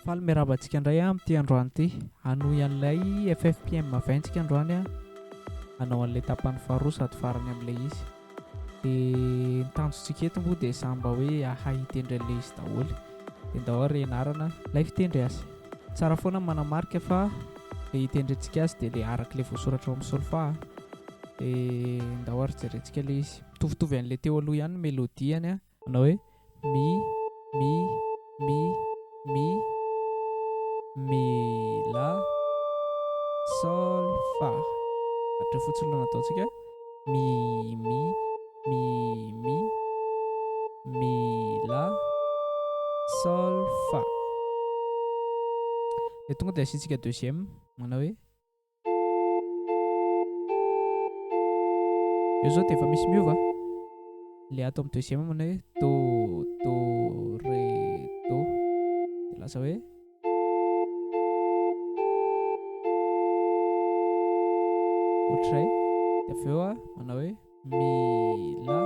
Faly miarabantsika indray amin'ity androany ity. Hanohy an'ilay FFPM vaintsika androany hanao an'ilay tapany faharoa sady farany amin'ilay izy. Dia ny tanjontsika eto moa dia samy mba hoe ahay hitendry an'ilay izy daholo. Dia ndao ary ianarana ilay fitendry azy. Tsara foana manamarika fa ilay hitendry antsika azy dia ilay arak'ilay voasoratra ao amin'ny solfa. Dia ndao ary jerentsika ilay izy. Mitovitovy an'ilay teo aloha ihany ny melodiany manao hoe mi mi la sol fa. Hatra fotsiny aloha nataontsika mi la sol fa. Dia tonga dia asiantsika deuxième manao hoe io zao dia efa misy miova. Ilay ato amin'ny deuxième manao hoe do ré do. Dia lasa hoe ohatray. Dia avy eo manao hoe mi la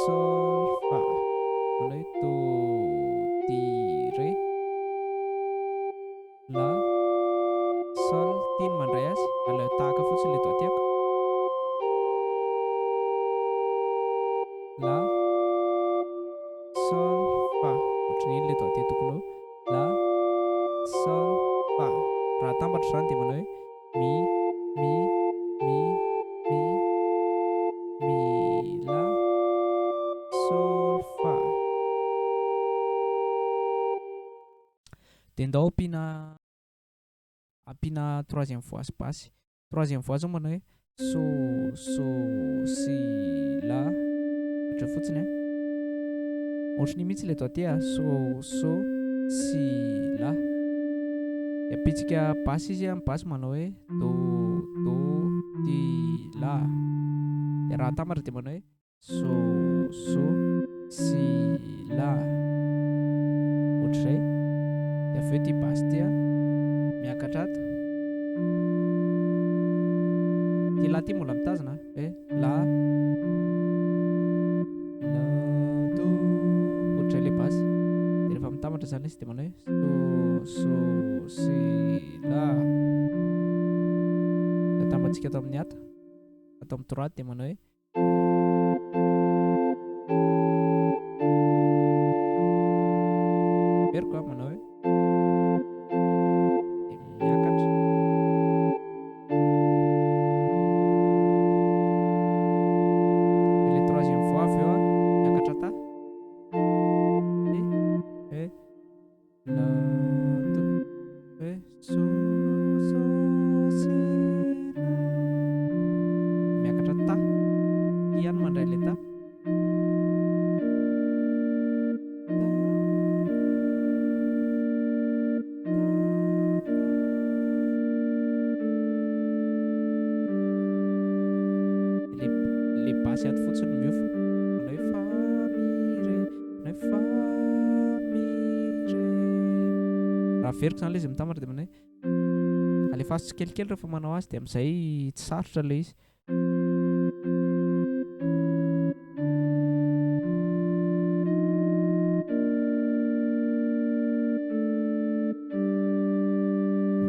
sol fa. Manao hoe do di ré la sol. Tiany mandray azy aleo tahaka fotsiny ilay doatiako. La sol fa. Ohatran'iny ilay doatia tokony ho la sol fa. Raha atambatra izany dia manao hoe mi la sol fa. Dia ndao ampiana troisième voix basse. Troisième voix zao manao hoe so si la. Hatra fotsiny ohatran'iny mihitsy ilay doatia so si la. Dia ampitsika basse izy amin'ny basse manao hoe do di la. Dia raha atambatra dia manao hoe so si la. Ohatray. Dia avy eo ity basse ity miakatra ato. Ty la ty mbola mitazana hoe la do. Ohatray ilay basse. Dia rehefa mitambatra zany izy dia manao hoe so si la. Dia atambatsika ato amin'ny ato. Ato amin'ny droite dia manao hoe perko manao hoe dia miakatra. Ilay troisième fois avy eo miakatra ta. Hoe la do hoe so si la. Miakatra ta. Ihany mandray ilay ta. Ilay basse ato fotsiny miofo manao hoe fa mi re, manao hoe fa mi re. Raha veriko zany ilay izy mitambatra dia manao hoe alefaso tsikelikely rehefa manao azy dia amin'izay tsy sarotra ilay izy.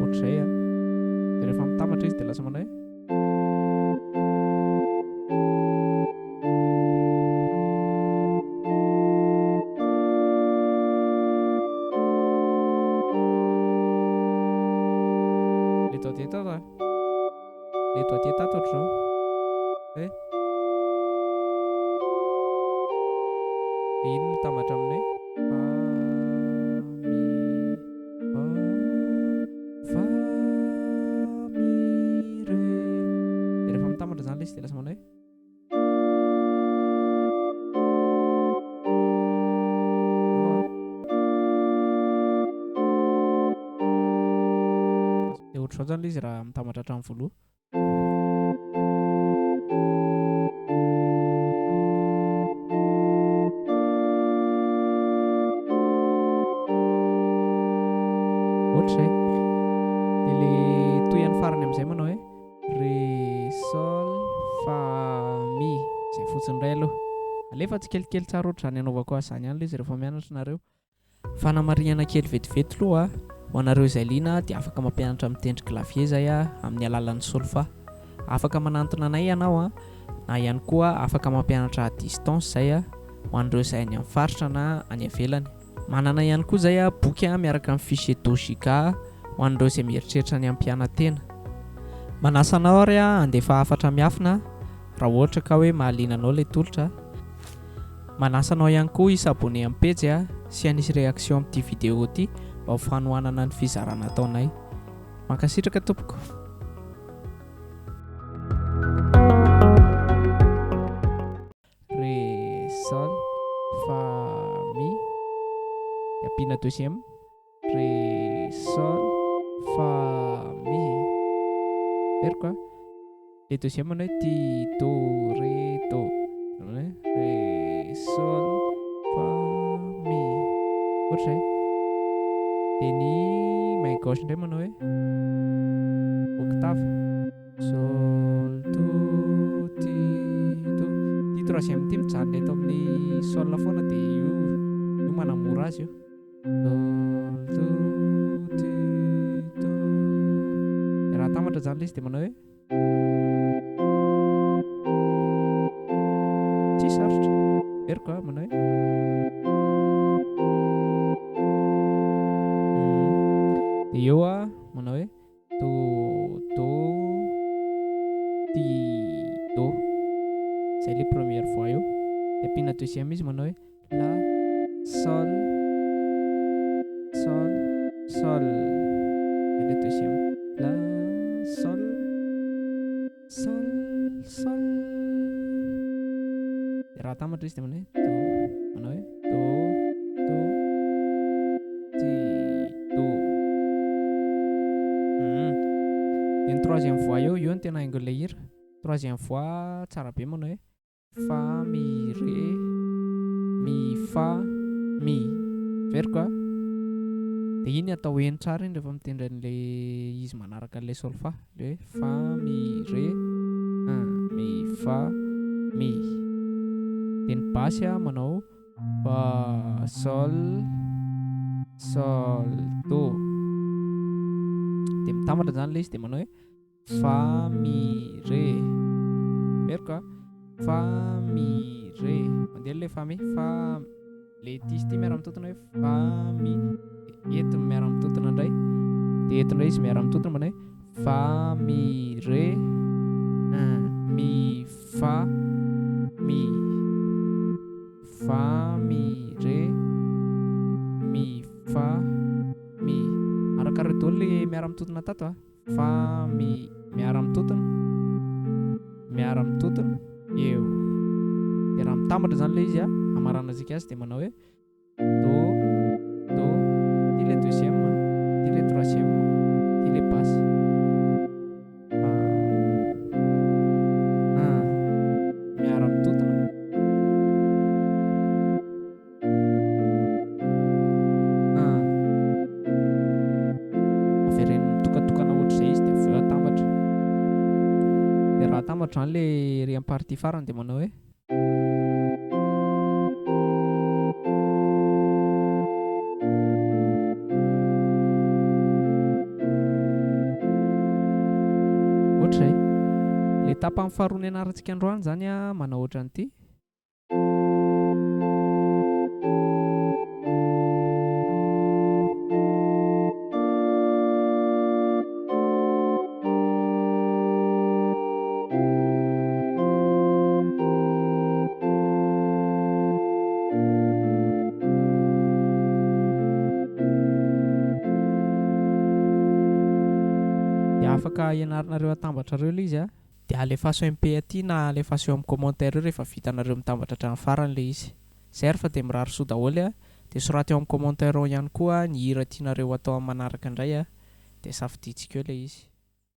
Ohatray dia rehefa mitambatra izy dia lasa manao hoe ilay doatia tato ilay doatia tato ohatr'izao hoe iny mitambatra amin'ny fa mi re. Dia rehefa mitambatra zany ilay izy dia lasa manao hoe dia ohatr'izao zany ilay izy raha mitambatra hatramin'ny voaloha. Ohatray. Dia ilay tohany farany amin'izay manao hoe re sol fa mi. Izay fotsiny iray aloha. Alefa tsikelikely tsara ohatr'izany anaovako azy izany ihany ilay izy rehefa mianatra nareo. Fanamariana kely vetivety aloha ho anareo izay liana dia afaka mampianatra mitendry clavier zay amin'ny alalan'ny solfa. Afaka manantona anay ianao na ihany koa afaka mampianatra à distance zay ho an'ireo izay any amin'ny faritra na any ivelany. Manana ihany koa zay boky miaraka amin'ny fichier dojika ho an'ireo izay mieritreritra ny ampianantena. Manasa anao ary andefa hafatra miafina raha ohatra ka hoe mahaliana anao ilay tolotra. Manasa anao ihany koa isabone amin'ny page sy anisy réaction amin'ity vidéo ity mba ho fanohanana ny fizarana ataonay. Mankasitraka tompoko. Ré, sol, fa, mi. Ampiana deuxième. Ré, sol, fa, mi. Very quoi? Le deuxième manao hoe ti, do, ré, do. Ré, sol, fa, mi. Ohatra izay. Dia ny main gauche indray manao hoe octave. Sol, do, ti, do. Ty troisième ty mijanona eto amin'ny sol foana dia io manamora azy io. Sol, do, ti, do. Raha atambatra zany ilay izy dia manao hoe tsy sarotra. Very quoi manao hoe dia eo manao hoe do, do, ti, do. Zay ilay première fois eo. Dia ampiana deuxième izy manao hoe la, sol, sol, sol. Ilay deuxième la, sol, sol, sol. Raha atambatra izy dia manao hoe do, do, ti, do. Dia ny troisième fois io no tena haingo ilay hira. Troisième fois tsara be manao hoe fa, mi, ré, mi, fa, mi. Very quoi? Dia iny atao heno tsara iny rehefa mitendry an'ilay izy manaraka an'ilay solfa. Ilay hoe fa, mi, ré, mi, fa, mi. Dia ny basy manao fa, sol, sol, do. Dia mitambatra zany ilay izy dia manao hoe fa, mi, ré. Very quoi? Fa, mi, ré. Mandeha ilay fa mi, fa. Ilay tisy ity miara-mitontona hoe fa, mi. Eto miara-mitontona indray. Dia eto indray izy miara-mitontona manao hoe fa, mi, ré, mi, fa, mi. Fa, mi, ré, mi, fa, mi. Araka daholo ilay miara-mitontona tato fa, mi, miara-mitontona, miara-mitontona, eo. Dia raha mitambatra zany ilay izy hamarana antsika azy dia manao hoe do, do. Ty ilay deuxième, ty ilay troisième, ty ilay basse. Miara-mitontona. Avereny mitokatokana ohatr'izay izy dia avy eo atambatra. Dia raha atambatra zany ilay ry am'partie farany dia manao hoe ohatr'izay. Ilay tapany faharoa ny anarantsika androany zany manao ohatran'ity. Afaka ianaranareo atambatra ireo ilay izy dia alefaso MP aty na alefaso eo amin'ny commentaire rehefa vitanareo mitambatra hatramin'ny farany ilay izy. Zay ary fa dia mirary soa daholo dia sorata eo amin'ny commentaire ihany koa ny hira tianareo atao amin'ny manaraka indray dia safidintsika eo ilay izy.